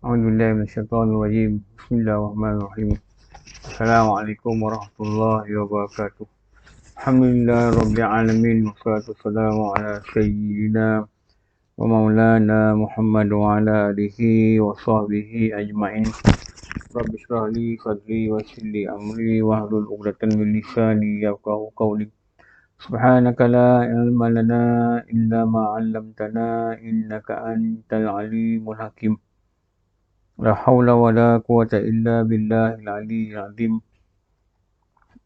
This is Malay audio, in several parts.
A'udzubillahi minasyaitonirrajim. Bismillahirrahmanirrahim. Assalamualaikum warahmatullahi wabarakatuh. Alhamdulillahirabbil alamin wassalatu wassalamu ala sayyidina wa maulana Muhammad wa ala alihi wa sahbihi ajmain. Rabbi shrah li sadri wa yassir li amri wahlul 'uqdatam min lisani yafqahu qawli. Subhanaka la ilma lana illa ma 'allamtana innaka antal alimul hakim. La haula wa la quwata illa billahil aliyyil azim.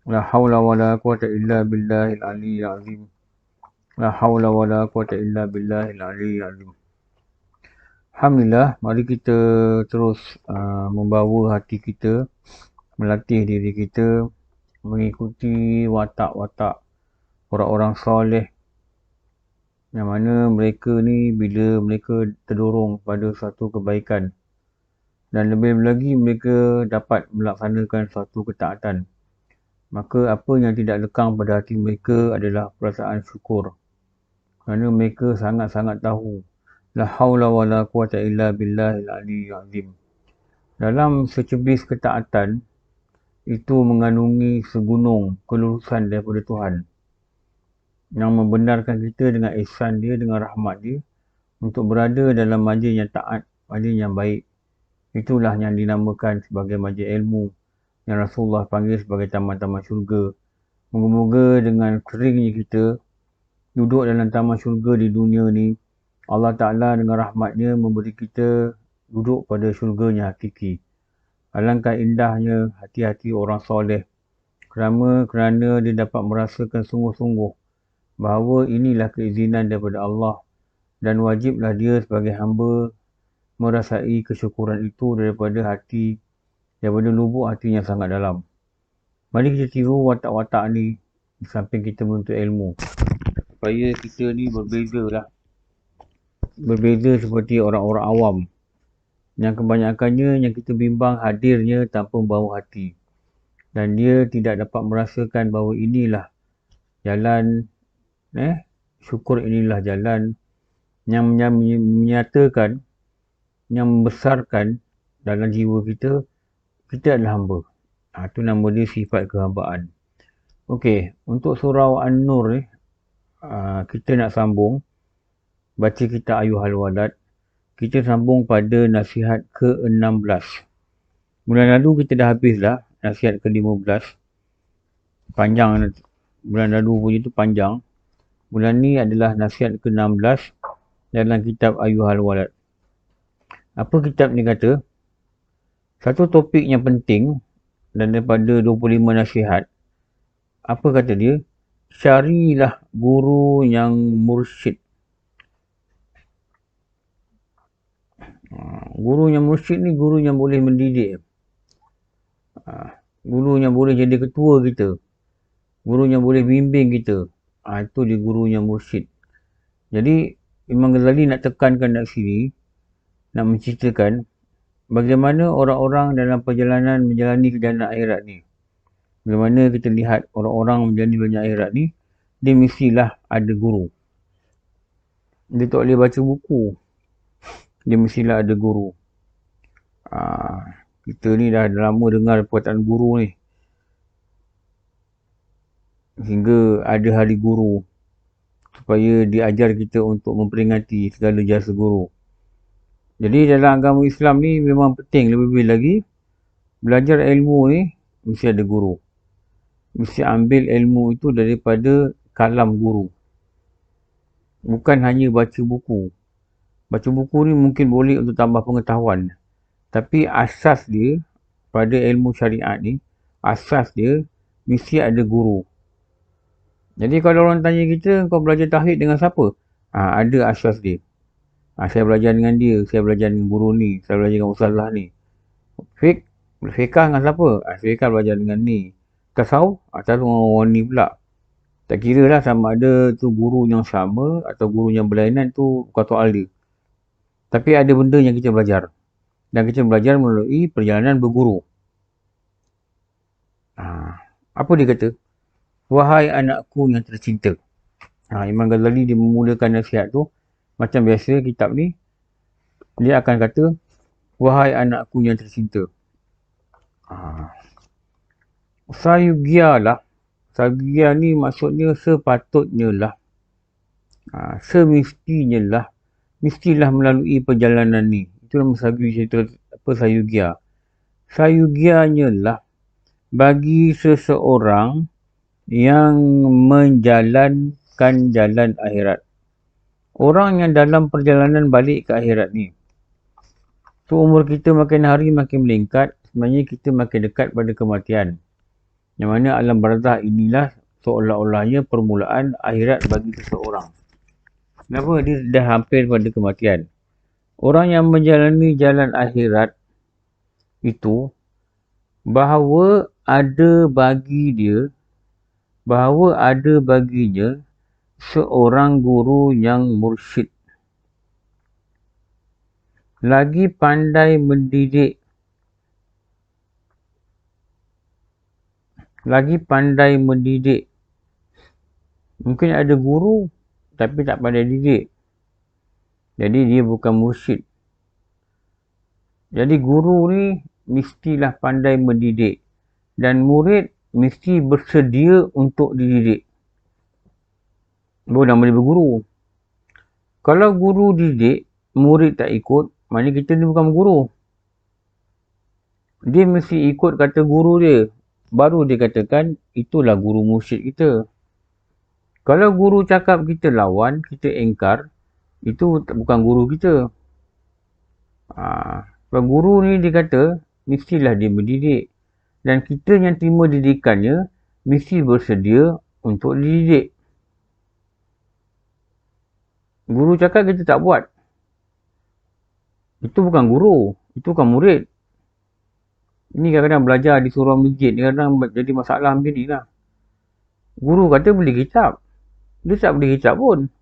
La haula wa la quwata illa billahil aliyyil azim. La haula wa la quwata illa billahil aliyyil azim. Alhamdulillah, mari kita terus membawa hati kita, melatih diri kita mengikuti watak-watak orang-orang soleh, yang mana mereka ni bila mereka terdorong pada satu kebaikan dan lebih lagi mereka dapat melaksanakan suatu ketaatan, maka apa yang tidak lekang pada hati mereka adalah perasaan syukur, kerana mereka sangat-sangat tahu la haula wa la quwata illa billahil aliyyil azim. Dalam secebis ketaatan itu mengandungi segunung kelulusan daripada Tuhan yang membenarkan kita dengan ihsan dia, dengan rahmat dia, untuk berada dalam majlis yang taat, majlis yang baik. Itulah yang dinamakan sebagai majlis ilmu, yang Rasulullah panggil sebagai taman-taman syurga. Moga-moga dengan seringnya kita duduk dalam taman syurga di dunia ni, Allah Ta'ala dengan rahmatnya memberi kita duduk pada syurganya hakiki. Alangkah indahnya hati-hati orang soleh, kerana dia dapat merasakan sungguh-sungguh bahawa inilah keizinan daripada Allah, dan wajiblah dia sebagai hamba merasai kesyukuran itu daripada lubuk hati yang sangat dalam. Mari kita tiru watak-watak ni di samping kita menuntut ilmu, supaya kita ni berbeza seperti orang-orang awam yang kebanyakannya yang kita bimbang hadirnya tanpa membawa hati, dan dia tidak dapat merasakan bahawa inilah jalan syukur, inilah jalan yang menyatakan, yang membesarkan dalam jiwa kita adalah hamba. Itu nama dia sifat kehambaan. Okey, untuk surah An-Nur ni, kita nak sambung baca kita Ayyuhal Walad. Kita sambung pada nasihat ke-16. Bulan lalu kita dah habis dah nasihat ke-15. Panjang, bulan lalu punya tu panjang. Bulan ni adalah nasihat ke-16 dalam kitab Ayyuhal Walad. Apa kitab ni kata? Satu topik yang penting dan daripada 25 nasihat. Apa kata dia? Carilah guru yang mursyid. Guru yang mursyid ni guru yang boleh mendidik. Guru yang boleh jadi ketua kita. Guru yang boleh bimbing kita. Itu dia guru yang mursyid. Jadi Imam Ghazali nak tekankan kat sini, nak menceritakan bagaimana orang-orang dalam perjalanan menjalani perjalanan akhirat ni. Bagaimana kita lihat orang-orang menjalani perjalanan akhirat ni, dia mestilah ada guru. Dia tak boleh baca buku. Dia mestilah ada guru. Kita ni dah lama dengar perkataan guru ni. Hingga ada hari guru, supaya diajar kita untuk memperingati segala jasa guru. Jadi dalam agama Islam ni memang penting, lebih-lebih lagi belajar ilmu ni mesti ada guru. Mesti ambil ilmu itu daripada kalam guru. Bukan hanya baca buku. Baca buku ni mungkin boleh untuk tambah pengetahuan. Tapi asas dia pada ilmu syariat ni, asas dia mesti ada guru. Jadi kalau orang tanya kita, kau belajar tauhid dengan siapa? Ada asas dia. Saya belajar dengan dia, saya belajar dengan guru ni, saya belajar dengan ustazah ni. Fiqh dengan siapa? Fiqh belajar dengan ni. Tasawuf? Tasawuf dengan orang ni pula. Tak kira lah sama ada tu guru yang sama atau guru yang berlainan, tu bukan soal dia. Tapi ada benda yang kita belajar. Dan kita belajar melalui perjalanan berguru. Apa dia kata? Wahai anakku yang tercinta. Imam Ghazali dia memulakan nasihat tu, macam biasa kitab ni, dia akan kata, Wahai anakku yang tercinta. Sayugya lah. Sayugya ni maksudnya sepatutnya lah. Semestinya lah. Mestilah melalui perjalanan ni. Itu nama sayugya. Sayugyanya lah bagi seseorang yang menjalankan jalan akhirat. Orang yang dalam perjalanan balik ke akhirat ni. So umur kita makin hari makin meningkat, sebenarnya kita makin dekat pada kematian. Yang mana alam barzah inilah seolah-olahnya permulaan akhirat bagi seseorang. Kenapa? Dia dah hampir pada kematian. Orang yang menjalani jalan akhirat itu bahawa ada baginya seorang guru yang mursyid. Lagi pandai mendidik. Mungkin ada guru tapi tak pandai didik. Jadi dia bukan mursyid. Jadi guru ni mestilah pandai mendidik. Dan murid mesti bersedia untuk dididik. Baru nama dia berguru. Kalau guru didik, murid tak ikut, maknanya kita ni bukan guru. Dia mesti ikut kata guru dia. Baru dia katakan, itulah guru mursyid kita. Kalau guru cakap kita lawan, kita engkar, itu bukan guru kita. Sebab guru ni dia kata, mestilah dia mendidik. Dan kita yang terima didikannya, mesti bersedia untuk dididik. Guru cakap kita tak buat. Itu bukan guru. Itu bukan murid. Ini kadang-kadang belajar di surau masjid. Kadang-kadang jadi masalah macam ni lah. Guru kata beli kitab. Dia tak beli kitab pun.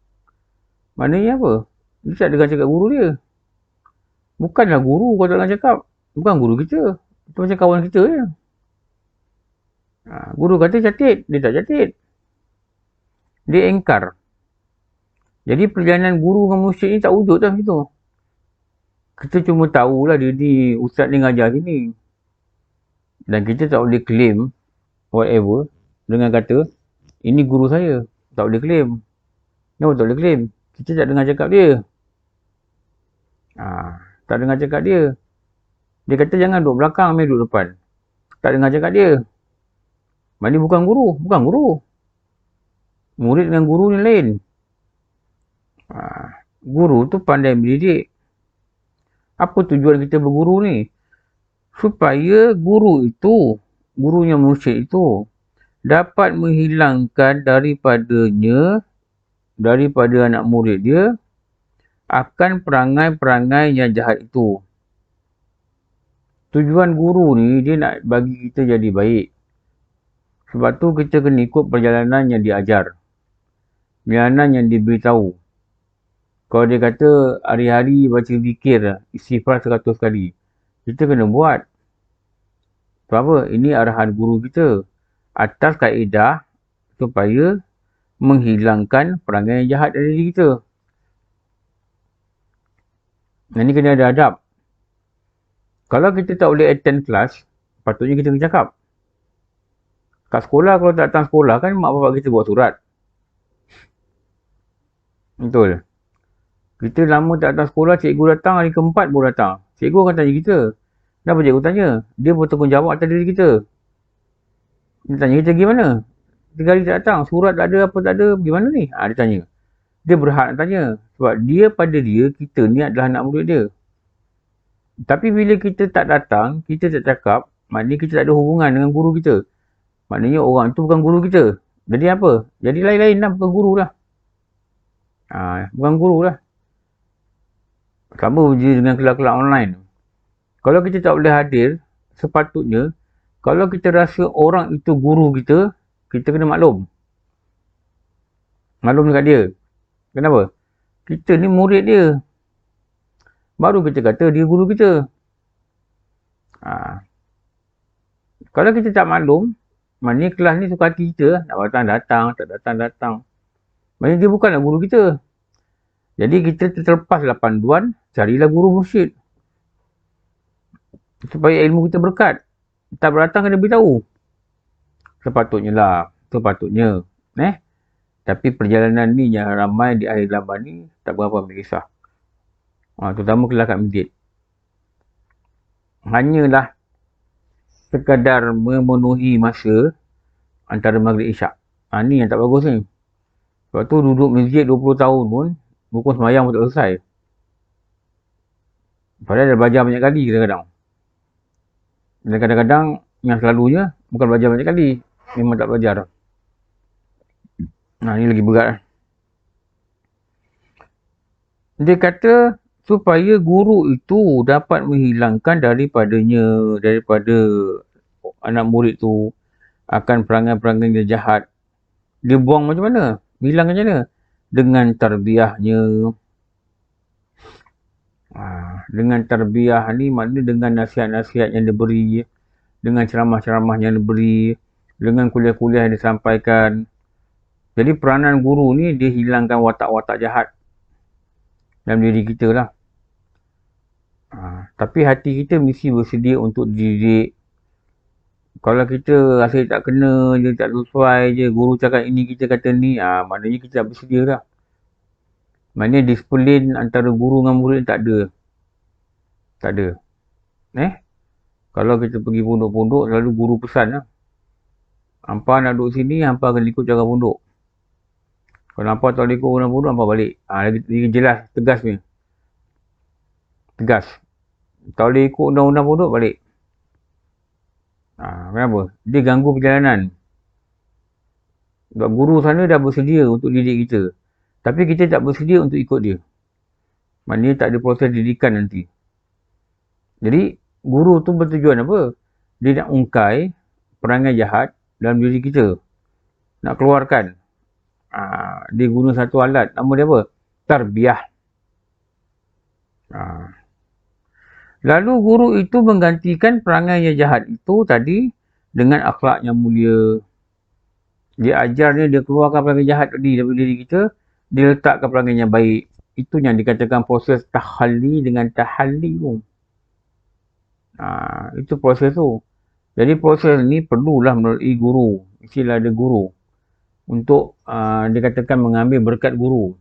Maknanya apa? Dia tak dengar cakap guru dia. Bukanlah guru kau tak dengar cakap. Bukan guru kita. Itu macam kawan kita je. Guru kata catit. Dia tak catit. Dia engkar. Jadi perjalanan guru dengan mursyid ni tak wujud lah gitu. Kita cuma tahulah dia ni, ustaz ni ngajar sini. Dan kita tak boleh claim whatever dengan kata, ini guru saya. Tak boleh claim. Kenapa tak boleh claim? Kita tak dengar cakap dia. Tak dengar cakap dia. Dia kata jangan duduk belakang, ambil duduk depan. Tak dengar cakap dia. Maknanya bukan guru. Bukan guru. Murid dengan guru ni lain. Guru tu pandai mendidik. Apa tujuan kita berguru ni? Supaya guru itu, gurunya mursyid itu, dapat menghilangkan daripada anak murid dia, akan perangai-perangai yang jahat itu. Tujuan guru ni, dia nak bagi kita jadi baik. Sebab tu kita kena ikut perjalanan yang diajar. Perjalanan yang diberitahu. Kalau dia kata hari-hari baca zikir, istighfar 100 kali. Kita kena buat. Sebab apa? Ini arahan guru kita. Atas kaedah supaya menghilangkan perangai yang jahat dari diri kita. Ini kena ada adab. Kalau kita tak boleh attend kelas, patutnya kita kena cakap. Kat sekolah, kalau tak datang sekolah kan mak bapak kita buat surat. Betul. Kita lama tak datang sekolah, cikgu datang hari keempat baru datang. Cikgu akan tanya kita. Kenapa cikgu tanya? Dia bertanggungjawab atas diri kita. Dia tanya kita pergi mana? 3 hari tak datang, surat tak ada, apa tak ada, pergi mana ni? Dia tanya. Dia berhak nak tanya. Sebab pada dia, kita ni adalah anak murid dia. Tapi bila kita tak datang, kita tak cakap, maknanya kita tak ada hubungan dengan guru kita. Maknanya orang tu bukan guru kita. Jadi apa? Jadi lain-lain lah, bukan guru lah. Bukan guru lah. Sama je dengan kelas-kelas online. Kalau kita tak boleh hadir, sepatutnya, kalau kita rasa orang itu guru kita, kita kena maklum. Maklum dekat dia. Kenapa? Kita ni murid dia. Baru kita kata dia guru kita. Kalau kita tak maklum, maknanya kelas ni suka hati kita. Nak datang, tak datang. Maknanya dia bukanlah guru kita. Jadi kita terlepas lah panduan, carilah guru mursyid. Supaya ilmu kita berkat. Tak berdatang kena beritahu. Sepatutnya lah. Sepatutnya. Tapi perjalanan ni yang ramai di akhir zaman ni tak berapa ambil kisah. Terutama kelas kat masjid. Hanyalah sekadar memenuhi masa antara maghrib isyak. Ni yang tak bagus ni. Sebab tu duduk masjid 20 tahun pun rukun sembahyang pun tak selesai. Padahal dah belajar banyak kali kadang-kadang. Dan kadang-kadang yang selalunya bukan belajar banyak kali. Memang tak belajar. Ni lagi berat. Dia kata supaya guru itu dapat menghilangkan daripada anak murid tu akan perangai-perangai yang jahat. Dia buang macam mana? Hilang macam mana? Dengan tarbiyahnya. Dengan tarbiyah ni maknanya dengan nasihat-nasihat yang diberi, dengan ceramah-ceramah yang diberi, dengan kuliah-kuliah yang disampaikan. Jadi peranan guru ni dia hilangkan watak-watak jahat dalam diri kita lah. Tapi hati kita mesti bersedia untuk dididik. Kalau kita rasa tak kena je, tak sesuai je, guru cakap ini, kita kata ni, maknanya kita tak bersedia lah. Maknanya disiplin antara guru dengan murid tak ada. Tak ada. Kalau kita pergi pondok-pondok, selalu guru pesan lah. Hampa nak duduk sini, hampa akan ikut cara pondok. Kalau hampa tak boleh ikut orang pondok, hampa balik. Lagi jelas, tegas ni. Tegas. Tak boleh ikut undang-undang pondok, balik. Kenapa? Dia ganggu perjalanan. Sebab guru sana dah bersedia untuk didik kita. Tapi kita tak bersedia untuk ikut dia. Maknanya tak ada proses didikan nanti. Jadi, guru tu bertujuan apa? Dia nak ungkai perangai jahat dalam diri kita. Nak keluarkan. Dia guna satu alat. Nama dia apa? Tarbiyah. Lalu guru itu menggantikan perangai yang jahat itu tadi dengan akhlak yang mulia. Dia ajarnya, dia keluarkan perangai jahat tadi daripada diri kita. Dia letakkan perangai yang baik. Itu yang dikatakan proses tahalli dengan tahalli tu. Itu proses tu. Jadi proses ni perlulah melalui guru. Mestilah ada guru. Untuk dikatakan mengambil berkat guru.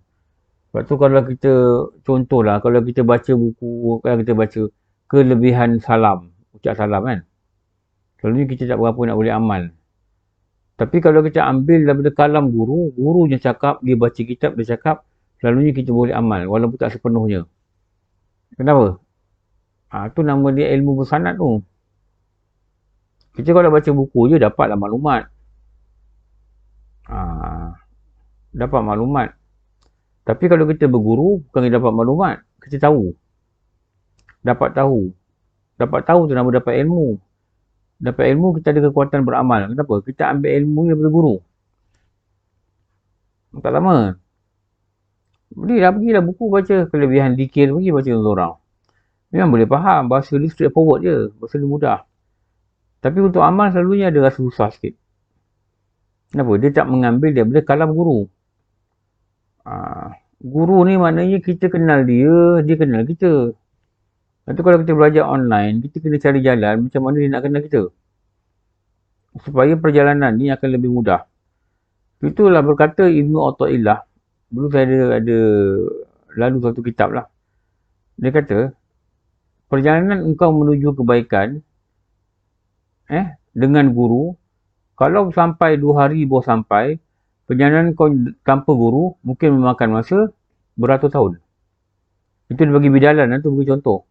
Sebab tu kalau kita, contohlah, kalau kita baca buku, kalau kita baca kelebihan salam, ucap salam kan. Selalunya kita tak berapa nak boleh amal. Tapi kalau kita ambil daripada kalam guru, guru yang cakap, dia baca kitab, dia cakap, selalunya kita boleh amal, walaupun tak sepenuhnya. Kenapa? Tu nama dia ilmu bersanad tu. Kita kalau baca buku je, dapatlah maklumat. Dapat maklumat. Tapi kalau kita berguru, bukan dapat maklumat, kita tahu. Dapat tahu. Dapat tahu tu nama dapat ilmu. Dapat ilmu, kita ada kekuatan beramal. Kenapa? Kita ambil ilmu daripada guru. Tak lama. Pergilah buku baca. Kelebihan zikir, pergi baca dengan orang. Memang boleh faham. Bahasa dia straightforward je. Bahasa dia mudah. Tapi untuk amal selalunya ada rasa susah sikit. Kenapa? Dia tak mengambil daripada kalam guru. Guru ni maknanya kita kenal dia, dia kenal kita. Lepas tu kalau kita belajar online, kita kena cari jalan macam mana dia nak kenal kita. Supaya perjalanan ni akan lebih mudah. Itulah berkata Ibnu Atha'illah. Dulu saya ada lalu satu kitab lah. Dia kata, perjalanan engkau menuju kebaikan dengan guru, kalau sampai 2 hari baru sampai, perjalanan kau tanpa guru mungkin memakan masa beratus tahun. Itu dia bagi bidalan, itu bagi contoh.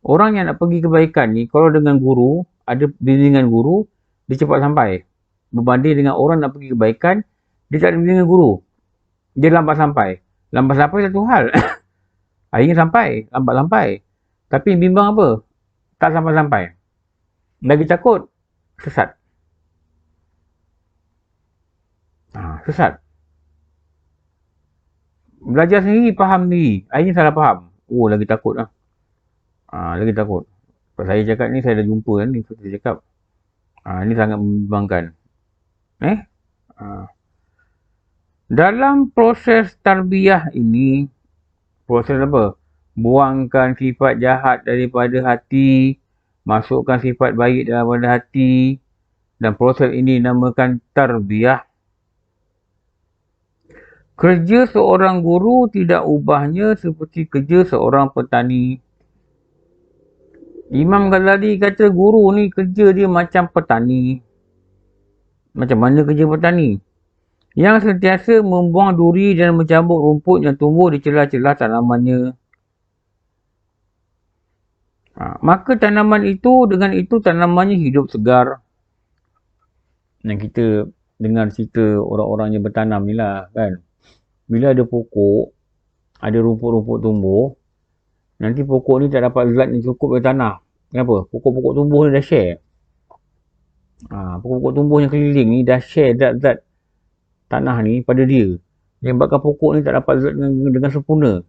Orang yang nak pergi kebaikan ni, kalau dengan guru, ada bimbingan guru, dia cepat sampai. Berbanding dengan orang nak pergi kebaikan, dia tak ada bimbingan guru. Dia lambat sampai. Lambat sampai satu hal. Akhirnya sampai, lambat sampai. Tapi bimbang apa? Tak sampai-sampai. Lagi takut, sesat. Sesat. Belajar sendiri, faham sendiri. Akhirnya salah faham. Lagi takut lah. Lagi takut. Sebab saya cakap ni, saya dah jumpa kan ni. Saya cakap, ni sangat membimbangkan. Dalam proses tarbiyah ini, proses apa? Buangkan sifat jahat daripada hati, masukkan sifat baik dalam pada hati, dan proses ini dinamakan tarbiyah. Kerja seorang guru tidak ubahnya seperti kerja seorang petani. Imam Ghazali kata guru ni kerja dia macam petani. Macam mana kerja petani? Yang sentiasa membuang duri dan mencabut rumput yang tumbuh di celah-celah tanamannya. Maka tanaman itu, dengan itu tanamannya hidup segar. Yang kita dengar cerita orang-orang yang bertanam ni lah kan. Bila ada pokok, ada rumput-rumput tumbuh, nanti pokok ni tak dapat zat yang cukup dari tanah. Kenapa? Pokok-pokok tumbuh ni dah share. Pokok-pokok tumbuh yang keliling ni dah share zat-zat tanah ni pada dia. Yang bakal pokok ni tak dapat zat dengan sempurna.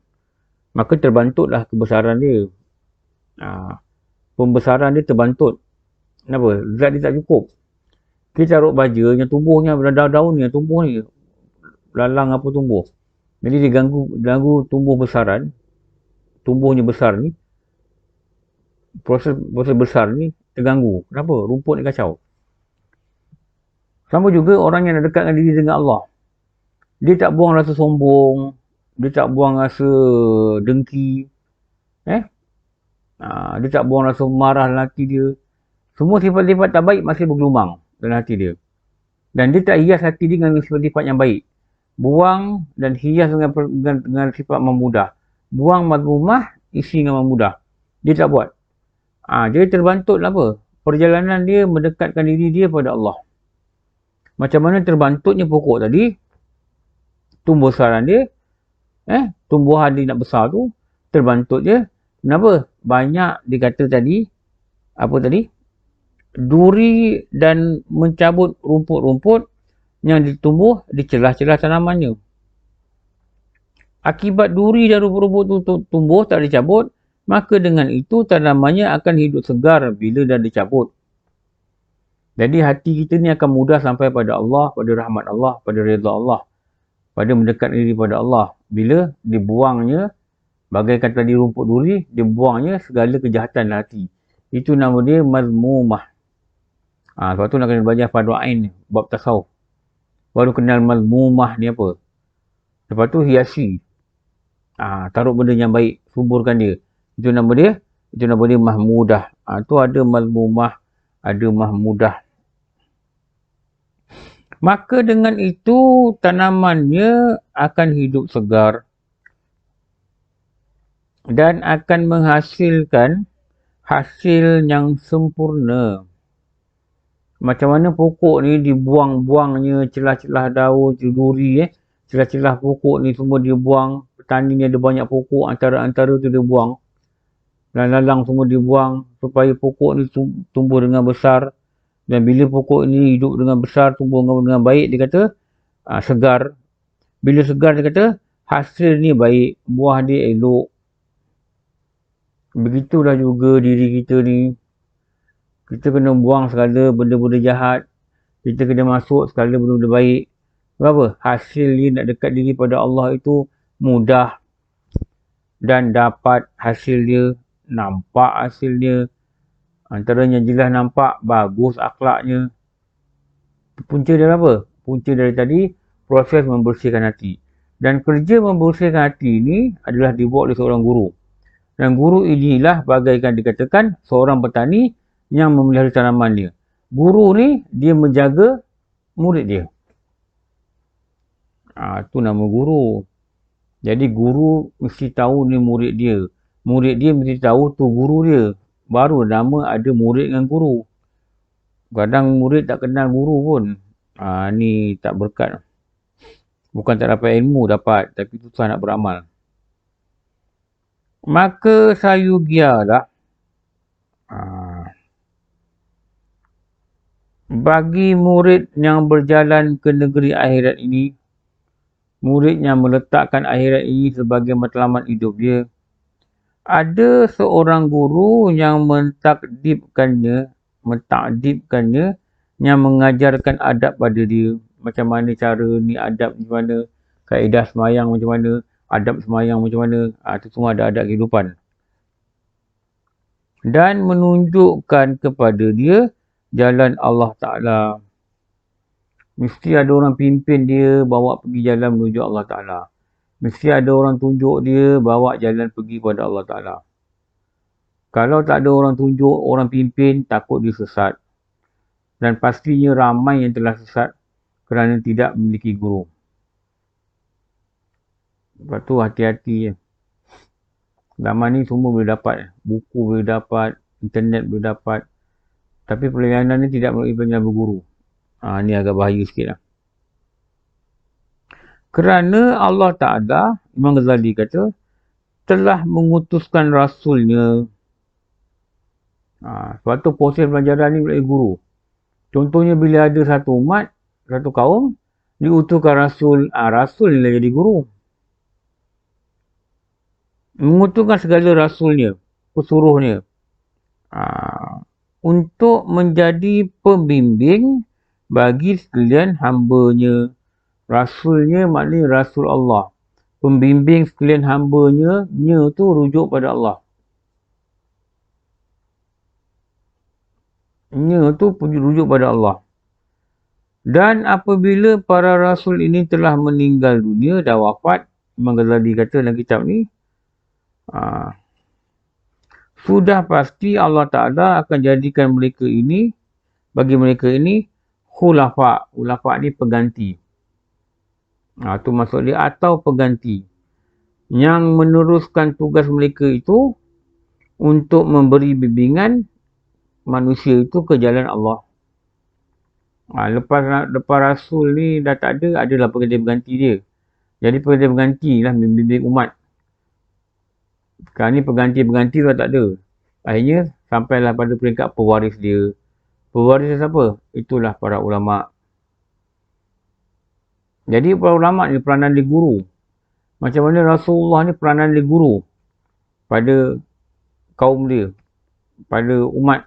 Maka terbantutlah kebesaran dia. Pembesaran dia terbantut. Kenapa? Zat dia tak cukup. Kita taruh baja yang tumbuhnya, daun-daun yang tumbuh ni, lalang apa tumbuh. Jadi dia ganggu tumbuh besaran, tumbuhnya besar ni, proses besar ni terganggu. Kenapa? Rumput ni kacau. Sama juga orang yang nak dekatkan diri dengan Allah. Dia tak buang rasa sombong, dia tak buang rasa dengki, dia tak buang rasa marah dalam hati dia. Semua sifat-sifat tak baik masih bergelumang dalam hati dia. Dan dia tak hias hati dia dengan sifat-sifat yang baik. Buang dan hias dengan sifat memudah. Buang mazmumah, isi dengan memudah. Dia tak buat. Jadi terbantutlah apa? Perjalanan dia mendekatkan diri dia pada Allah. Macam mana terbantutnya pokok tadi, tumbuh besaran dia, tumbuhan dia nak besar tu, terbantut je. Kenapa? Banyak dikata tadi, apa tadi? Duri dan mencabut rumput-rumput yang ditumbuh di celah-celah tanamannya. Akibat duri dan rumput-rumput itu tumbuh tak dicabut, maka dengan itu tanamannya akan hidup segar bila dah dicabut. Jadi hati kita ni akan mudah sampai pada Allah, pada rahmat Allah, pada redha Allah, pada mendekat diri pada Allah. Bila dibuangnya, bagaikan tadi rumput duri, dibuangnya segala kejahatan dalam hati. Itu nama dia mazmumah. Sebab tu nak kena belajar Fardhu Ain, bab tasawuf. Baru kenal mazmumah ni apa. Lepas tu hiasi. Taruh benda yang baik, suburkan dia. Itu nama dia mahmudah. Tu ada mazmumah, ada mahmudah. Maka dengan itu tanamannya akan hidup segar dan akan menghasilkan hasil yang sempurna. Macam mana pokok ni dibuang-buangnya celah-celah daun, duri, celah-celah pokok ni semua dia buang. Petani ni ada banyak pokok, antara-antara tu dia buang. Lalang semua dia buang supaya pokok ni tumbuh dengan besar. Dan bila pokok ni hidup dengan besar, tumbuh dengan baik, dia kata segar. Bila segar dia kata hasil ni baik, buah dia elok. Begitulah juga diri kita ni. Kita kena buang segala benda-benda jahat. Kita kena masuk segala benda-benda baik. Kenapa? Hasil dia nak dekat diri pada Allah itu mudah. Dan dapat hasil dia, nampak hasil dia. Antaranya jelas nampak, bagus akhlaknya. Punca dia apa? Punca dari tadi, proses membersihkan hati. Dan kerja membersihkan hati ini adalah dibuat oleh seorang guru. Dan guru inilah bagaikan dikatakan seorang petani yang memelihara tanaman dia. Guru ni, dia menjaga murid dia. Itu nama guru. Jadi guru mesti tahu ni murid dia. Murid dia mesti tahu tu guru dia. Baru nama ada murid dengan guru. Kadang murid tak kenal guru pun. Ni tak berkat. Bukan tak dapat ilmu, dapat. Tapi susah nak beramal. Maka sayugialah bagi murid yang berjalan ke negeri akhirat ini, murid yang meletakkan akhirat ini sebagai matlamat hidup dia, ada seorang guru yang mentakdibkannya, yang mengajarkan adab pada dia. Macam mana cara ni adab macam mana, kaedah semayang macam mana, adab semayang macam mana. Itu semua ada adab kehidupan. dan menunjukkan kepada dia jalan Allah Ta'ala. Mesti ada orang pimpin dia bawa pergi jalan menuju Allah Ta'ala. Mesti ada orang tunjuk dia bawa jalan pergi pada Allah Ta'ala. Kalau tak ada orang tunjuk, orang pimpin, takut dia sesat. Dan pastinya ramai yang telah sesat kerana tidak memiliki guru. Lepas tu hati-hati je. Zaman ni semua boleh dapat. Buku boleh dapat, internet boleh dapat. Tapi pelayanan ni tidak melalui pelayanan berguru. Ni agak bahaya sikit lah. Kerana Allah Ta'ala, Imam Ghazali kata, telah mengutuskan Rasulnya. Sebab tu proses pelajaran ni melalui guru. Contohnya bila ada satu umat, satu kaum, diutuskan Rasul. Rasul ni lah jadi guru. Mengutuskan segala Rasulnya, pesuruhnya. Untuk menjadi pembimbing bagi sekalian hambanya. Rasulnya maknanya Rasul Allah. Pembimbing sekalian hambanya, nya tu rujuk pada Allah. Nya tu rujuk pada Allah. Dan apabila para Rasul ini telah meninggal dunia, dah wafat, Imam Ghazali kata dalam kitab ni, sudah pasti Allah Ta'ala akan jadikan mereka ini, bagi mereka ini, khulafa. Khulafa ni pengganti. Tu maksud dia, atau pengganti. Yang meneruskan tugas mereka itu, untuk memberi bimbingan manusia itu ke jalan Allah. Lepas Rasul ni dah tak ada, adalah pengganti-pengganti dia. Jadi pengganti-pengganti lah membimbing umat. Sekarang ni pengganti-pengganti dah tak ada. Akhirnya sampailah pada peringkat pewaris dia. Pewaris dia siapa? Itulah para ulama'. Jadi para ulama' ni peranan dia guru. Macam mana Rasulullah ni peranan dia guru pada kaum dia, pada umat.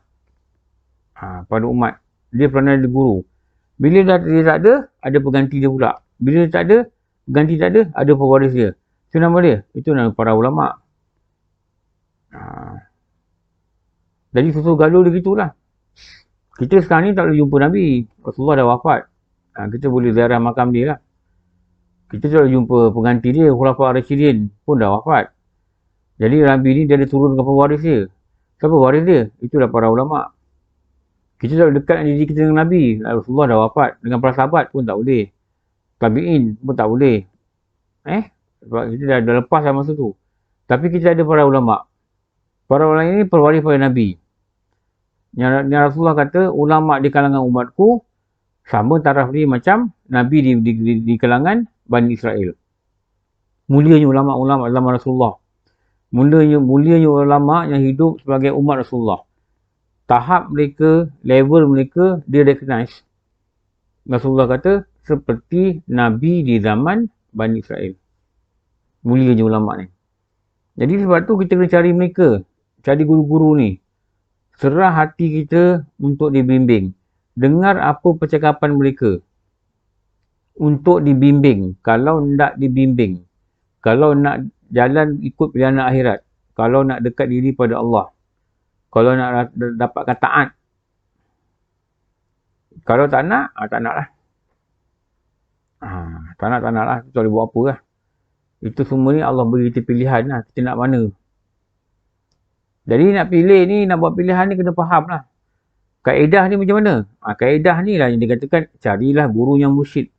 Pada umat. Dia peranan dia guru. Bila dia tak ada pengganti dia pula. Bila dia tak ada, pengganti tak ada pewaris dia. Itu nama dia. Itu nama para ulama'. Jadi susu gaduh dia gitulah. Kita sekarang ni tak boleh jumpa Nabi. Rasulullah dah wafat. Kita boleh ziarah makam dia lah. Kita tak boleh jumpa pengganti dia. Khulafa Rasyidin pun dah wafat. Jadi Nabi ni dia ada turun dengan pewaris dia. Siapa waris dia? Itulah para ulama'. Kita tak boleh dekat diri kita dengan Nabi. Rasulullah dah wafat. Dengan para sahabat pun tak boleh. Tabi'in pun tak boleh. Sebab kita dah lepas lah masa tu. Tapi kita ada para ulama'. Para ulama' ini perwaris pada Nabi. Yang Rasulullah kata, ulama' di kalangan umatku sama taraf dia macam Nabi di kalangan Bani Israel. Mulianya ulama' zaman Rasulullah. Mulianya ulama' yang hidup sebagai umat Rasulullah. Tahap mereka, level mereka, dia recognize. Rasulullah kata, seperti Nabi di zaman Bani Israel. Mulianya ulama' ni. Jadi sebab tu kita kena cari mereka. Cari guru-guru ni. Serah hati kita untuk dibimbing. Dengar apa percakapan mereka. Untuk dibimbing. Kalau nak dibimbing. Kalau nak jalan ikut pilihan akhirat. Kalau nak dekat diri pada Allah. Kalau nak dapatkan taat. Kalau tak nak, tak nak lah. Tak nak lah. Kita boleh buat apa lah. Itu semua ni Allah beri kita pilihan lah. Kita nak mana. Jadi nak pilih ni, nak buat pilihan ni kena faham lah. Kaedah ni macam mana? Kaedah ni lah yang dikatakan carilah guru yang mursyid.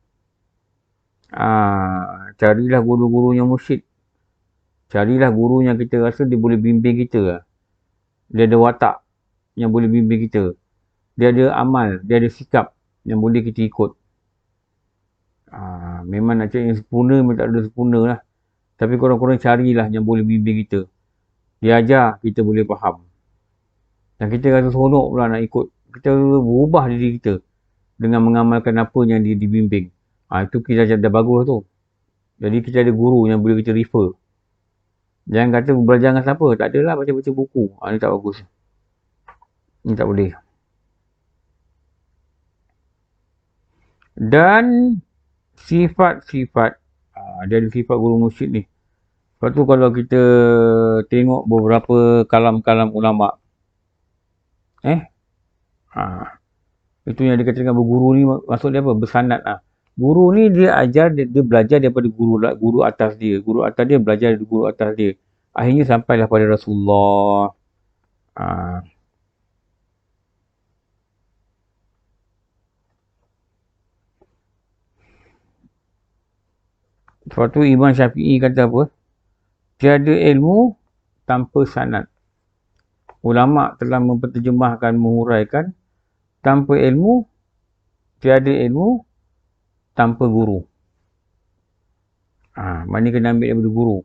Carilah guru-guru yang mursyid. Carilah guru yang kita rasa dia boleh bimbing kita lah. Dia ada watak yang boleh bimbing kita. Dia ada amal, dia ada sikap yang boleh kita ikut. Memang nak cari yang sempurna, memang tak ada sempurna lah. Tapi korang-korang carilah yang boleh bimbing kita. Dia ajar, kita boleh faham. Dan kita rasa seronok pula nak ikut. Kita berubah diri kita dengan mengamalkan apa yang dia dibimbing. Itu kita dah bagus tu. Jadi kita ada guru yang boleh kita refer. Jangan kata belajar dengan siapa. Tak adalah baca-baca buku. Ini tak bagus. Ini tak boleh. Dan sifat-sifat. Dia ada sifat guru mursyid ni. Lepas tu kalau kita tengok beberapa kalam-kalam ulama'. Itu yang dikatakan berguru ni maksud dia apa? Bersanad lah. Guru ni dia ajar, dia belajar daripada guru atas dia. Guru atas dia belajar dari guru atas dia. Akhirnya sampailah pada Rasulullah. Ha. Sebab tu Imam Syafi'i kata apa? Tiada ilmu tanpa sanad. Ulama telah memperterjemahkan, menguraikan, tanpa ilmu, tiada ilmu tanpa guru. Mana kena ambil daripada guru.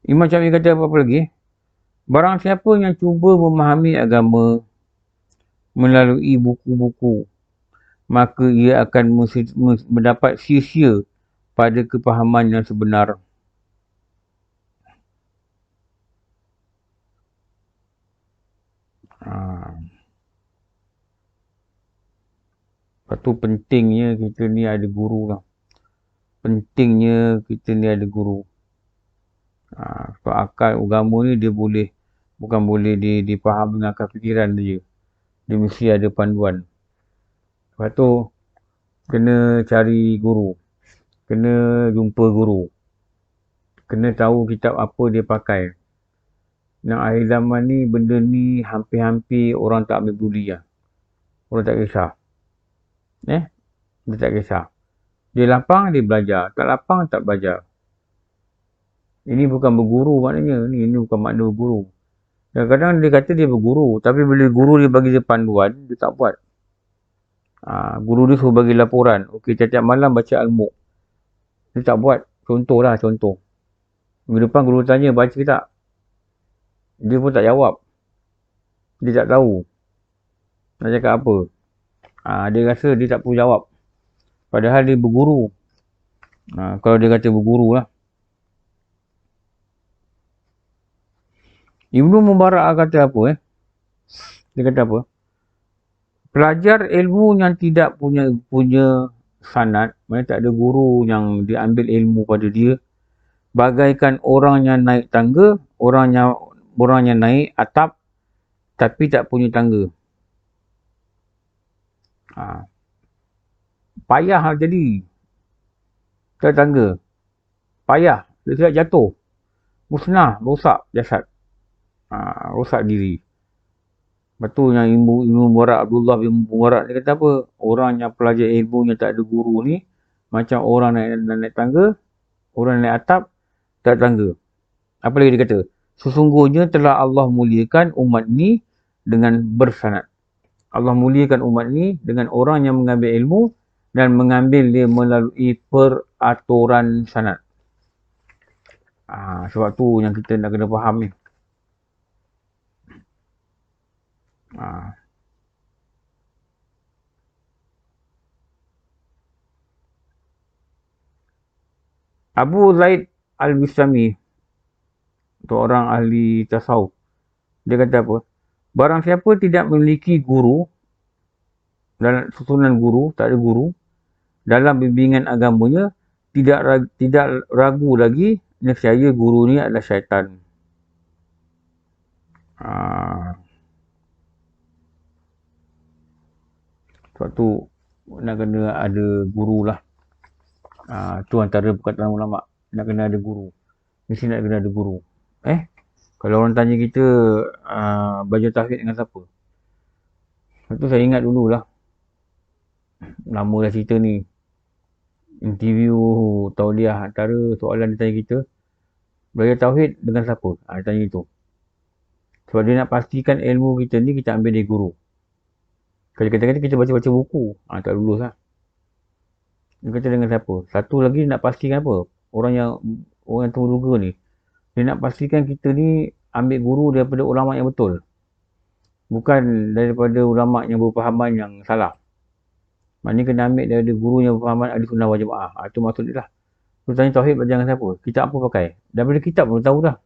Imam Syafi'i kata apa lagi? Barang siapa yang cuba memahami agama melalui buku-buku, maka ia akan mendapat sia-sia pada kepahaman yang sebenar. Lepas tu pentingnya kita ni ada guru lah. Pentingnya kita ni ada guru. Sebab akal agama ni dia boleh, bukan boleh dipaham dengan akal fikiran dia. Dia mesti ada panduan. Lepas tu kena cari guru. Kena jumpa guru. Kena tahu kitab apa dia pakai. Yang akhir zaman ni benda ni hampir-hampir orang tak ambil peduli lah. Orang tak kisah. Dia tak kisah. Dia lapang, dia belajar. Tak lapang, tak belajar. Ini bukan berguru maknanya. Ini bukan makna berguru. Kadang-kadang dia kata dia berguru. Tapi bila guru dia bagi dia panduan, dia tak buat. Guru dia suruh bagi laporan. Okey, tiap-tiap malam baca Al-Muq. Dia tak buat. Contoh. Minggu depan guru tanya, baca ke tak? Dia pun tak jawab. Dia tak tahu. Nak cakap apa. Dia rasa dia tak perlu jawab. Padahal dia berguru. Kalau dia kata berguru lah. Ibnu Mubarak kata apa? Dia kata apa? Pelajar ilmu yang tidak punya sanad, maknanya tak ada guru yang dia ambil ilmu pada dia, bagaikan orang yang naik tangga, orang yang naik atap tapi tak punya tangga. Payah lah jadi. Tak tangga. Payah. Dia tidak jatuh. Musnah. Rosak jasad. Rosak diri. Lepas tu yang Ibnu Mubarak, Abdullah bin Mubarak ni kata apa? Orang yang pelajar ilmu yang tak ada guru ni, macam orang naik tangga, orang naik atap, tak ada tangga. Apa lagi dia kata? Sesungguhnya telah Allah muliakan umat ni dengan bersanad. Allah muliakan umat ni dengan orang yang mengambil ilmu dan mengambil dia melalui peraturan sanad. Sebab tu yang kita nak kena faham ni. Abu Zaid Al-Bistami, tu orang ahli tasawuf, dia kata apa? Barang siapa tidak memiliki guru, dalam susunan guru, tak ada guru, dalam bimbingan agamanya, tidak ragu lagi, nescaya guru ni adalah syaitan. Sebab tu nak kena ada guru lah. Tu antara perkataan ulama. Nak kena ada guru. Mesti nak kena ada guru. Kalau orang tanya kita belajar tauhid dengan siapa? Lepas tu saya ingat dululah. Lama dah cerita ni. Interview tauliah, antara soalan dia tanya kita, belajar tauhid dengan siapa? Dia tanya itu. Sebab dia nak pastikan ilmu kita ni kita ambil dari guru. Kalau kata-kata kita baca-baca buku, tak lulus lah. Dia kata dengan siapa? Satu lagi nak pastikan apa? Orang yang terduga ni, dia nak pastikan kita ni ambil guru daripada ulama yang betul. Bukan daripada ulama yang berpahaman yang salah. Maknanya kena ambil daripada guru yang berpahaman ahli sunnah wal jamaah. Itu maksud dia lah. Tu tanya tauhid belajar dengan siapa? Kitab apa pakai? Daripada kitab pun tahu dah.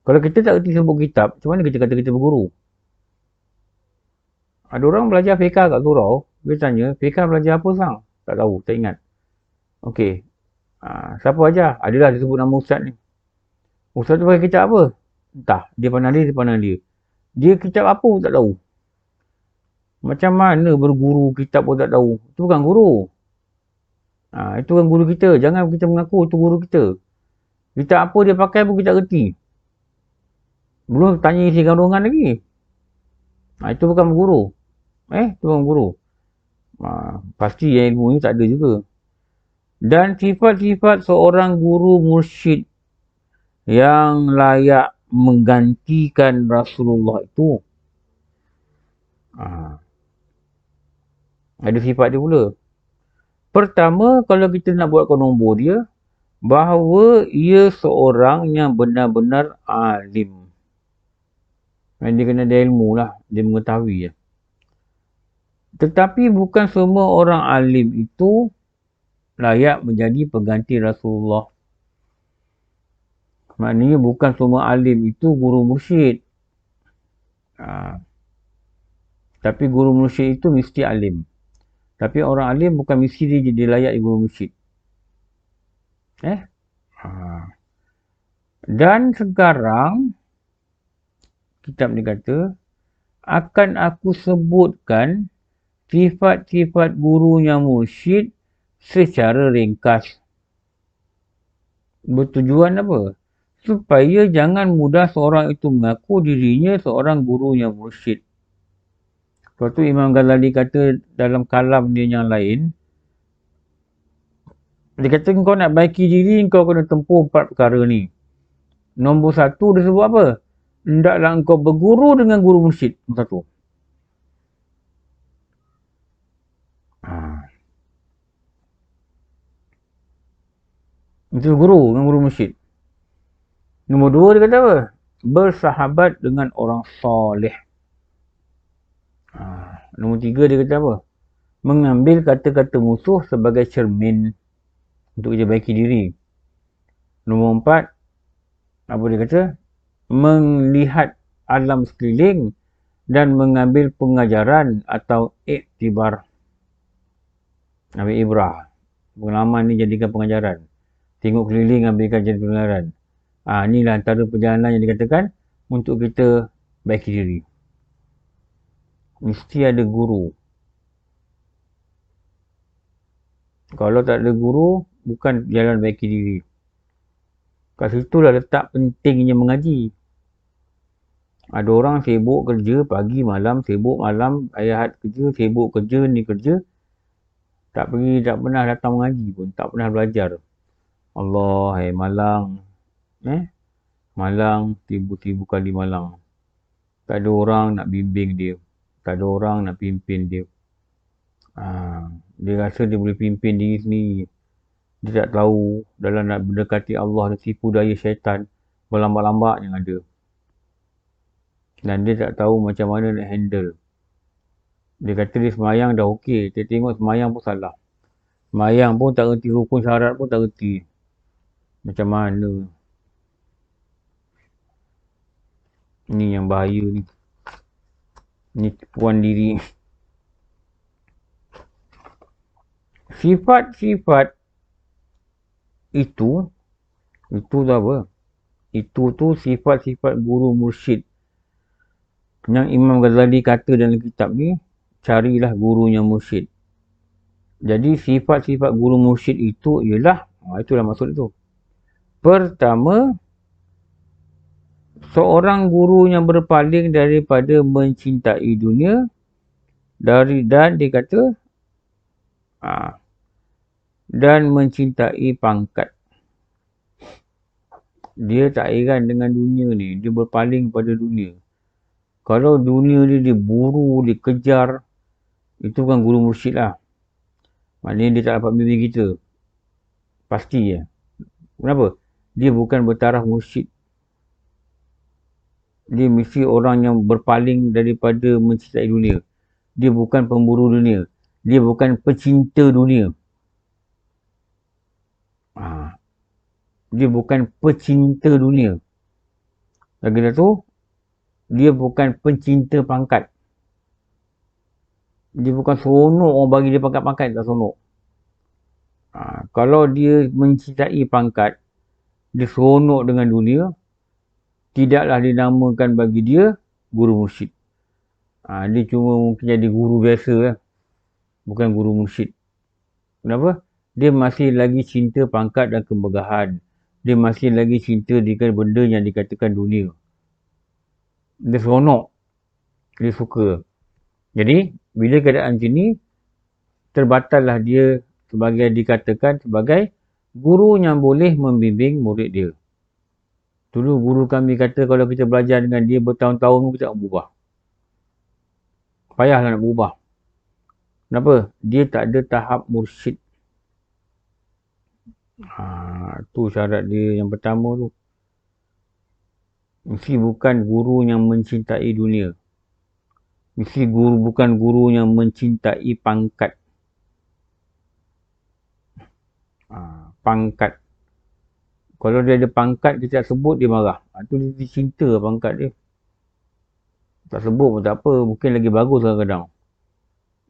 Kalau kita tak kerti sebut kitab, macam mana kita kata kita berguru? Ada orang belajar fiqah kat surau, dia tanya, fiqah belajar apa sang? Tak tahu, tak ingat. Okey. Siapa ajar? Adalah disebut nama ustaz ni. Ustaz tu pakai kitab apa? Entah, dia pandang dia. Dia kitab apa pun tak tahu. Macam mana berguru kitab pun tak tahu? Itu bukan guru. Itu kan guru kita. Jangan kita mengaku itu guru kita. Kitab apa dia pakai pun kita reti. Belum tanya isi kandungan lagi. Itu bukan guru. Itu bukan guru. Pasti yang ilmu ni tak ada juga. Dan sifat-sifat seorang guru mursyid yang layak menggantikan Rasulullah itu. Ada sifat dia pula. Pertama, kalau kita nak buatkan nombor dia, bahawa ia seorang yang benar-benar alim. Dia kena ada ilmu lah. Dia mengetahui. Tetapi bukan semua orang alim itu layak menjadi pengganti Rasulullah. Maknanya bukan semua alim itu guru mursyid. Tapi guru mursyid itu mesti alim. Tapi orang alim bukan mesti dia jadi layak guru mursyid. Dan sekarang kitab ni kata, akan aku sebutkan sifat-sifat gurunya mursyid secara ringkas. Bertujuan apa? Supaya jangan mudah seorang itu mengaku dirinya seorang gurunya mursyid. Lepas tu Imam Ghazali kata dalam kalam dia yang lain, dia kata kau nak baiki diri, kau kena tempuh 4 perkara ni. Nombor 1 dia sebut apa? Hendaklah engkau berguru dengan guru mursyid. Nombor 1. Itu guru dengan guru mursyid. Nombor 2 dia kata apa? Bersahabat dengan orang soleh. Nombor 3 dia kata apa? Mengambil kata-kata musuh sebagai cermin untuk dia baiki diri. Nombor 4, apa dia kata? Melihat alam sekeliling dan mengambil pengajaran atau iktibar. Ambil ibrah. Pengalaman ni jadikan pengajaran. Tengok keliling, ambilkan jadi pengajaran. Inilah antara perjalanan yang dikatakan untuk kita baiki diri. Mesti ada guru. Kalau tak ada guru, bukan jalan baiki diri. Kat situlah letak pentingnya mengaji. Ada orang sibuk kerja pagi malam, sibuk malam, ayat kerja, sibuk kerja, ni kerja. Tak pernah datang mengaji pun, tak pernah belajar. Allah, malang. Malang, tibu-tibu kali malang. Tak ada orang nak bimbing dia. Tak ada orang nak pimpin dia. Dia rasa dia boleh pimpin diri sendiri. Dia tak tahu dalam nak mendekati Allah, dia tipu daya syaitan. Berlambak-lambak yang ada. Dan dia tak tahu macam mana nak handle. Dia kata dia semayang dah okey. Dia tengok semayang pun salah. Semayang pun tak reti, rukun syarat pun tak reti. Macam mana? Ni yang bahaya ni. Ni tipuan diri. Sifat-sifat itu tu apa? Itu tu sifat-sifat guru mursyid. Yang Imam Ghazali kata dalam kitab ni, carilah gurunya mursyid. Jadi sifat-sifat guru mursyid itu ialah, itulah maksud itu. Pertama, seorang guru yang berpaling daripada mencintai dunia, dan dia kata, dan mencintai pangkat. Dia tak heran dengan dunia ni, dia berpaling pada dunia. Kalau dunia ni diburu, dikejar, itu bukan guru mursyid lah. Maknanya dia tak dapat bimbing kita. Pasti je. Kenapa? Dia bukan bertaraf mursyid. Dia mesti orang yang berpaling daripada mencintai dunia. Dia bukan pemburu dunia. Dia bukan pecinta dunia. Dia bukan pecinta dunia. Lagi satu, dia bukan pencinta pangkat. Dia bukan seronok orang bagi dia pangkat-pangkat, tak seronok. Kalau dia mencintai pangkat, dia seronok dengan dunia, tidaklah dinamakan bagi dia guru mursyid. Dia cuma mungkin jadi guru biasa lah. Bukan guru mursyid. Kenapa? Dia masih lagi cinta pangkat dan kemegahan. Dia masih lagi cinta dengan benda yang dikatakan dunia. Dia seronok. Dia suka. Jadi, bila keadaan macam ni, terbatallah dia dikatakan sebagai guru yang boleh membimbing murid dia. Dulu guru kami kata kalau kita belajar dengan dia bertahun-tahun kita tak berubah. Payahlah nak berubah. Kenapa? Dia tak ada tahap mursyid. Tu syarat dia yang pertama tu. Mesti bukan guru yang mencintai dunia. Mesti bukan guru yang mencintai pangkat. Pangkat. Kalau dia ada pangkat, kita tak sebut, dia marah. Tu dia cinta pangkat dia. Tak sebut pun tak apa. Mungkin lagi bagus kadang-kadang.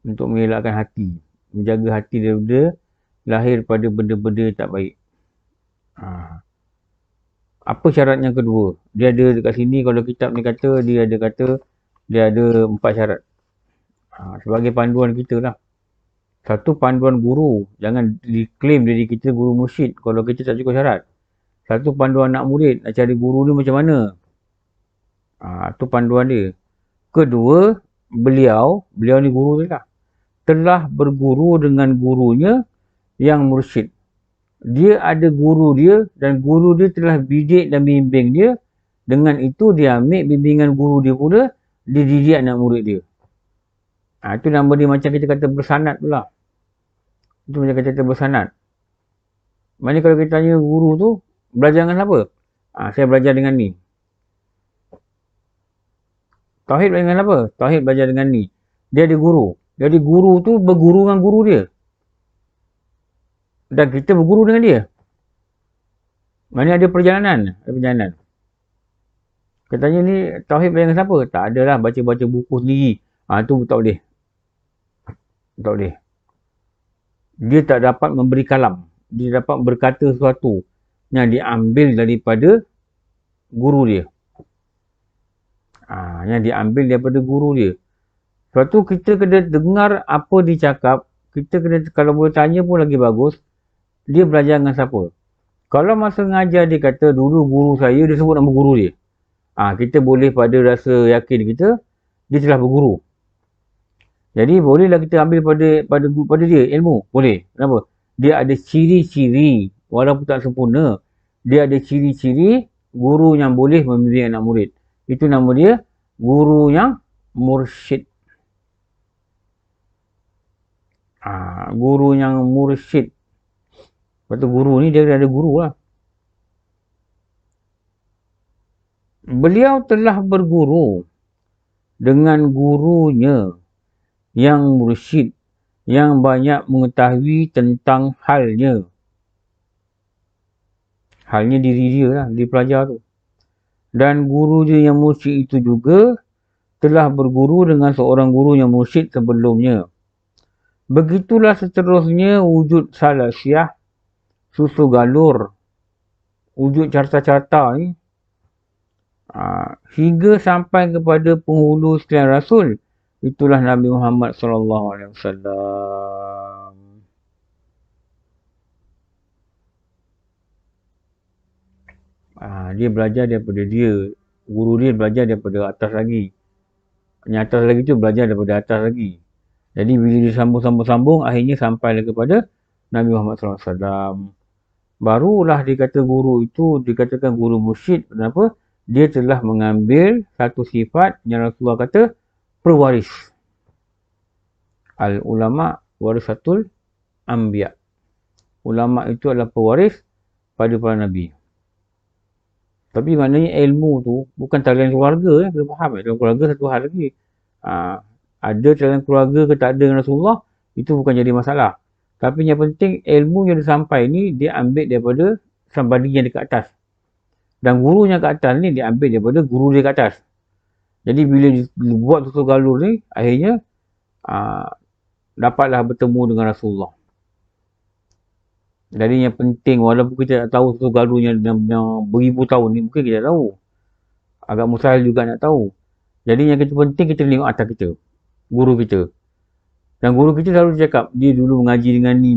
Untuk mengelakkan hati. Menjaga hati daripada lahir pada benda-benda tak baik. Apa syarat yang kedua? Dia ada dekat sini, kalau kitab ni kata, dia ada 4 syarat. Sebagai panduan kita lah. Satu, panduan guru. Jangan diklaim diri kita guru mursyid kalau kita tak cukup syarat. Satu, panduan anak murid. Nak cari guru ni macam mana? Tu panduan dia. Kedua, beliau ni guru dia lah. Telah berguru dengan gurunya yang mursyid. Dia ada guru dia dan guru dia telah bidik dan bimbing dia. Dengan itu dia ambil bimbingan guru dia pula, dia didik anak murid dia. Itu nama dia macam kita kata bersanad tu lah. Itu macam kita kata bersanad. Maksudnya kalau kita tanya guru tu, belajar dengan siapa? Saya belajar dengan ni. Tauhid belajar dengan apa? Tauhid belajar dengan ni. Dia ada guru. Jadi guru tu berguru dengan guru dia. Dan kita berguru dengan dia. Maksudnya ada perjalanan. Katanya ni tauhid belajar dengan siapa? Tak adalah baca-baca buku sendiri. Tu tak boleh. Tak boleh. Dia tak dapat memberi kalam. Dia dapat berkata sesuatu yang diambil daripada guru dia. Yang diambil daripada guru dia. Sebab tu kita kena dengar apa dia cakap. Kita kena, kalau boleh tanya pun lagi bagus. Dia belajar dengan siapa? Kalau masa ngajar dia kata dulu guru saya, dia sebut nama guru dia. Kita boleh pada rasa yakin kita, dia telah berguru. Jadi bolehlah kita ambil pada dia ilmu. Boleh. Kenapa? Dia ada ciri-ciri, walaupun tak sempurna. Dia ada ciri-ciri guru yang boleh membimbing anak murid. Itu nama dia guru yang mursyid. Guru yang mursyid. Lepas tu guru ni dia ada guru lah. Beliau telah berguru dengan gurunya yang mursyid, yang banyak mengetahui tentang halnya. Halnya diri dia lah, dia pelajar tu. Dan guru dia yang mursyid itu juga telah berguru dengan seorang guru yang mursyid sebelumnya. Begitulah seterusnya wujud salasiah, susu galur, wujud carta-carta ni. Hingga sampai kepada penghulu sekalian Rasul. Itulah Nabi Muhammad SAW. Dia belajar daripada dia. Guru dia belajar daripada atas lagi. Yang atas lagi tu belajar daripada atas lagi. Jadi bila dia sambung, akhirnya sampai kepada Nabi Muhammad SAW. Barulah dikata guru itu, dikatakan guru mursyid. Kenapa? Dia telah mengambil satu sifat yang Rasulullah kata pewaris. Al-ulama warisatul anbiya. Ulama itu adalah pewaris pada para nabi. Tapi maknanya ilmu tu bukan talian keluarga. Kita faham. Talian keluarga satu hal lagi. Ada talian keluarga ke tak ada dengan Rasulullah, itu bukan jadi masalah. Tapi yang penting ilmu yang dia sampai ni dia ambil daripada somebody yang dekat atas. Dan guru yang kat atas ni dia ambil daripada guru dia kat atas. Jadi bila dia buat susu galur ni, akhirnya dapatlah bertemu dengan Rasulullah. Jadi yang penting, walaupun kita tak tahu susu galur yang beribu tahun ni, mungkin kita tahu. agak mustahil juga nak tahu. Jadi yang kita penting kita tengok atas kita, guru kita. Dan guru kita selalu cakap, dia dulu mengaji dengan ni,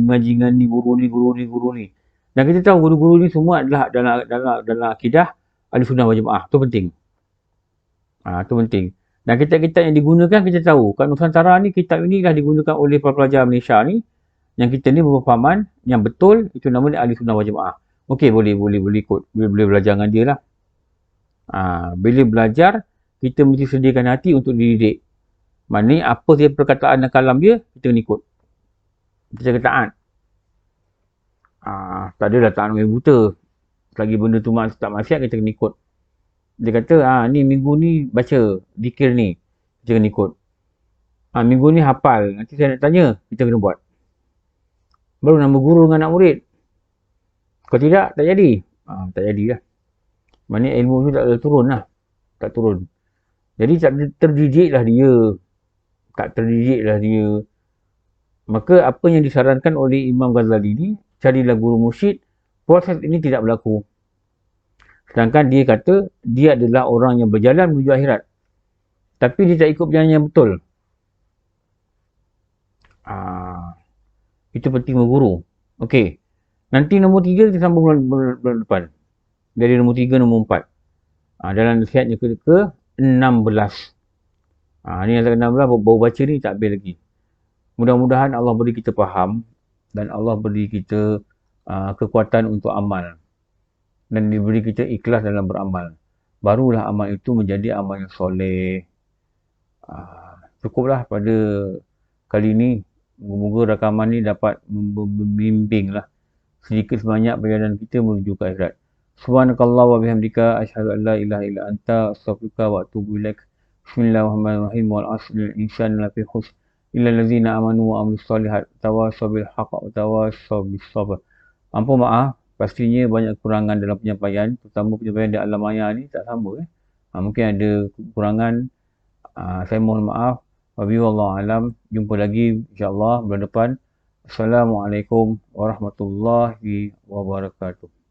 guru ni. Dan kita tahu guru-guru ni semua adalah dalam akidah Ahlussunnah wal Jamaah. Tu penting. Tu penting. Dan kitab-kitab yang digunakan kita tahu. Kat Nusantara ni, kitab ini dah digunakan oleh para pelajar Malaysia ni. Yang kita ni berpahaman, yang betul, itu namanya Ahlussunnah wal Jamaah. Okey, boleh ikut. Boleh belajar dengan dia lah. Bila belajar, kita mesti sediakan hati untuk dididik. Maknanya apa dia perkataan dan kalam dia, kita kena ikut. Kita kena taat. Tak adalah taat orang buta. Selagi benda tu tak maksiat, kita kena ikut. Dia kata, ni minggu ni baca zikir ni. Kita kena ikut. Minggu ni hafal. Nanti saya nak tanya, kita kena buat. Baru nama guru dengan anak murid. Kalau tidak, tak jadi. Tak jadilah. Maknanya ilmu tu tak boleh turun lah. Tak turun. Jadi tak terdidiklah dia. Maka apa yang disarankan oleh Imam Ghazali ni, carilah guru mursyid, proses ini tidak berlaku. Sedangkan dia kata, dia adalah orang yang berjalan menuju akhirat. Tapi dia tak ikut perjalanan yang betul. Itu penting berguru. Okey. Nanti nombor 3 kita sambung bulan depan. Dari nombor 3, nombor 4. Dalam nasihatnya ke-16. Ni yang ke-16 baru baca ni tak habis lagi. Mudah-mudahan Allah beri kita faham dan Allah beri kita kekuatan untuk amal. Dan diberi kita ikhlas dalam beramal. Barulah amal itu menjadi amal yang soleh. Cukuplah pada kali ini. Moga-moga rakaman ni dapat membimbing lah sedikit sebanyak perjalanan kita menuju ke akhirat. Subhanakallah wa bihamdika asyhadu an la ilaha illa anta astaghfiruka wa atubu ilaik. Bismillahirrahmanirrahim. Wal 'asri insana lafi khusr illa allazina amanu wa amilus solihat tawassaw bil haqq wa tawassaw bis sabr. Ampun maaf, pastinya banyak kekurangan dalam penyampaian, terutama penyampaian di alam maya ni tak sama. Mungkin ada kekurangan. Saya mohon maaf. Wallahu alam. Jumpa lagi insya-Allah bulan depan. Assalamualaikum warahmatullahi wabarakatuh.